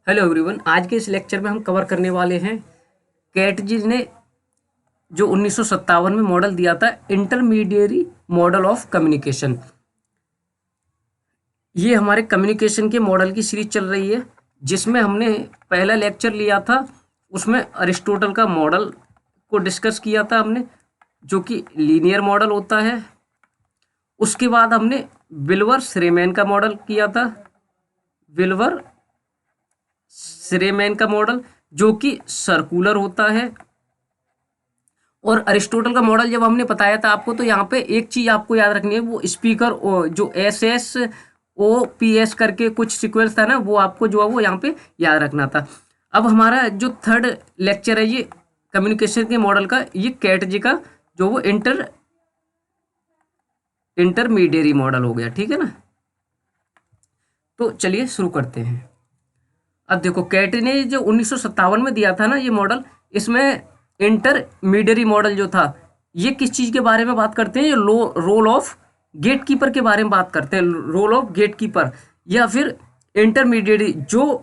Hello everyone, आज के इस लेक्चर में हम कवर करने वाले हैं कैटजी ने जो 1957 में मॉडल दिया था, इंटरमीडिएरी मॉडल ऑफ कम्युनिकेशन। ये हमारे कम्युनिकेशन के मॉडल की सीरीज चल रही है, जिसमें हमने पहला लेक्चर लिया था, उसमें अरिस्टोटल का मॉडल को डिस्कस किया था हमने, जो कि लीनियर मॉडल होता है। उसके बाद हमने विल्बर श्रेमैन का मॉडल किया था, विल्बर श्रेमैन का मॉडल जो कि सर्कुलर होता है। और अरिस्टोटल का मॉडल जब हमने बताया था आपको, तो यहाँ पे एक चीज आपको याद रखनी है, वो स्पीकर जो SSOPS करके कुछ सीक्वेंस था ना, वो आपको जो है वो यहाँ पे याद रखना था। अब हमारा जो थर्ड लेक्चर है ये कम्युनिकेशन के मॉडल का, ये कैटजी का जो वो इंटरमीडिएरी मॉडल हो गया, ठीक है ना। तो चलिए शुरू करते हैं। अब देखो, कैट ने जो 1957 में दिया था ना ये मॉडल, इसमें इंटरमीडिएरी मॉडल जो था, ये किस चीज़ के बारे में बात करते हैं, ये रोल ऑफ गेट कीपर के बारे में बात करते हैं। रोल ऑफ गेट कीपर या फिर इंटरमीडिएरी, जो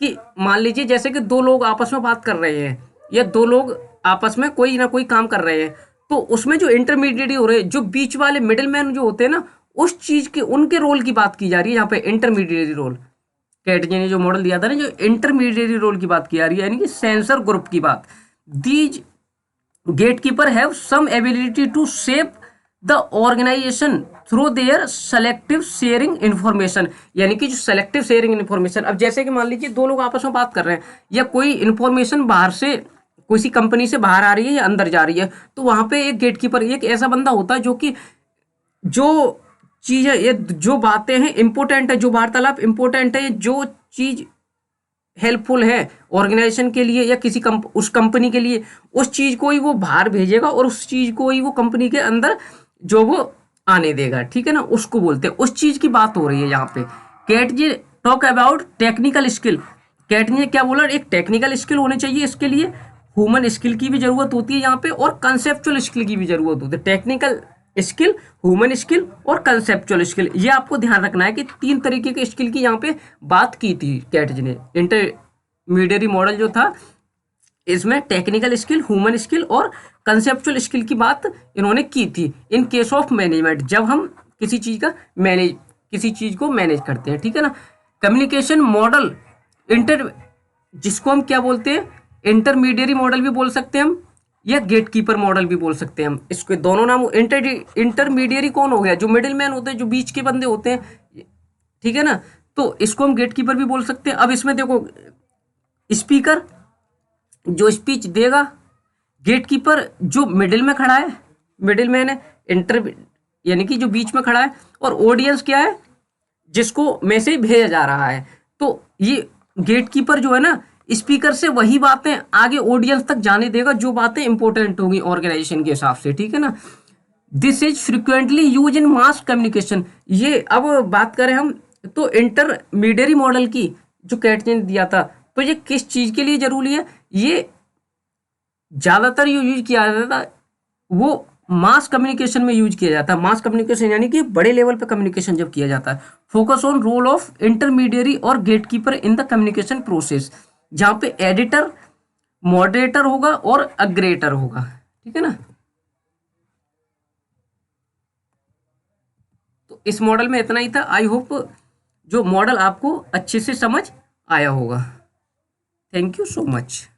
कि मान लीजिए जैसे कि दो लोग आपस में बात कर रहे हैं या दो लोग आपस में कोई ना कोई काम कर रहे हैं, तो उसमें जो इंटरमीडिएरी हो रहे हैं, जो बीच वाले मिडिल मैन जो होते हैं ना, उस चीज़ के उनके रोल की बात की जा रही है यहाँ पे, इंटरमीडिएरी रोल। कैटजी ने जो मॉडल दिया था ना, जो इंटरमीडिएरी रोल की बात की जा रही है, यानी कि सेंसर ग्रुप की बात। These gatekeeper have some ability to shape the organisation through their selective sharing information, यानी कि जो सेलेक्टिव शेयरिंग इन्फॉर्मेशन। अब जैसे कि मान लीजिए दो लोग आपस में बात कर रहे हैं, या कोई इन्फॉर्मेशन बाहर से किसी कंपनी से बाहर आ रही है या अंदर जा रही है, तो वहां पे एक गेटकीपर, एक ऐसा बंदा होता है जो कि जो चीज़ है, ये जो बातें हैं इंपॉर्टेंट है, जो वार्तालाप इंपॉर्टेंट है, जो चीज़ हेल्पफुल है ऑर्गेनाइजेशन के लिए या किसी उस कंपनी के लिए, उस चीज़ को ही वो बाहर भेजेगा और उस चीज़ को ही वो कंपनी के अंदर जो वो आने देगा, ठीक है ना। उसको बोलते हैं, उस चीज़ की बात हो रही है यहाँ पे। Katz ji talk about technical skill. Katz ने क्या बोला, एक टेक्निकल स्किल होने चाहिए, इसके लिए ह्यूमन स्किल की भी जरूरत होती है यहाँ पे, और कंसेप्चुअल स्किल की भी जरूरत होती है। टेक्निकल स्किल, ह्यूमन स्किल और कंसेप्चुअल स्किल, ये आपको ध्यान रखना है कि तीन तरीके के स्किल की यहाँ पे बात की थी कैटजी ने। इंटरमीडिएरी मॉडल जो था, इसमें टेक्निकल स्किल, ह्यूमन स्किल और कंसेप्चुअल स्किल की बात इन्होंने की थी। इन केस ऑफ मैनेजमेंट, जब हम किसी चीज को मैनेज करते हैं, ठीक है ना। कम्युनिकेशन मॉडल जिसको हम क्या बोलते हैं, इंटरमीडिएरी मॉडल भी बोल सकते हैं हम, या गेटकीपर मॉडल भी बोल सकते हैं हम। इसके दोनों नाम। इंटरमीडिएरी कौन हो गया, जो मिडिल मैन होते हैं, जो बीच के बंदे होते हैं, ठीक है ना। तो इसको हम गेटकीपर भी बोल सकते हैं। अब इसमें देखो, स्पीकर जो स्पीच देगा, गेटकीपर जो मिडिल में खड़ा है, मिडिल मैन है, यानी कि जो बीच में खड़ा है, और ऑडियंस क्या है, जिसको मैसेज भेजा जा रहा है। तो ये गेटकीपर जो है ना, स्पीकर से वही बातें आगे ऑडियंस तक जाने देगा जो बातें इंपॉर्टेंट होंगी ऑर्गेनाइजेशन के हिसाब से, ठीक है ना। This is frequently use in mass communication. ये अब बात करें हम तो इंटरमीडिएरी मॉडल की, जो कैटजी ने दिया था, तो ये किस चीज के लिए जरूरी है, ये ज्यादातर यूज किया जाता था, वो मास कम्युनिकेशन में यूज किया जाता है। मास कम्युनिकेशन यानी कि बड़े लेवल पे कम्युनिकेशन जब किया जाता है। Focus on role of intermediary और gatekeeper in the communication process, जहाँ पे एडिटर, मॉडरेटर होगा और अग्रेटर होगा, ठीक है ना। तो इस मॉडल में इतना ही था। आई होप जो मॉडल आपको अच्छे से समझ आया होगा। Thank you so much.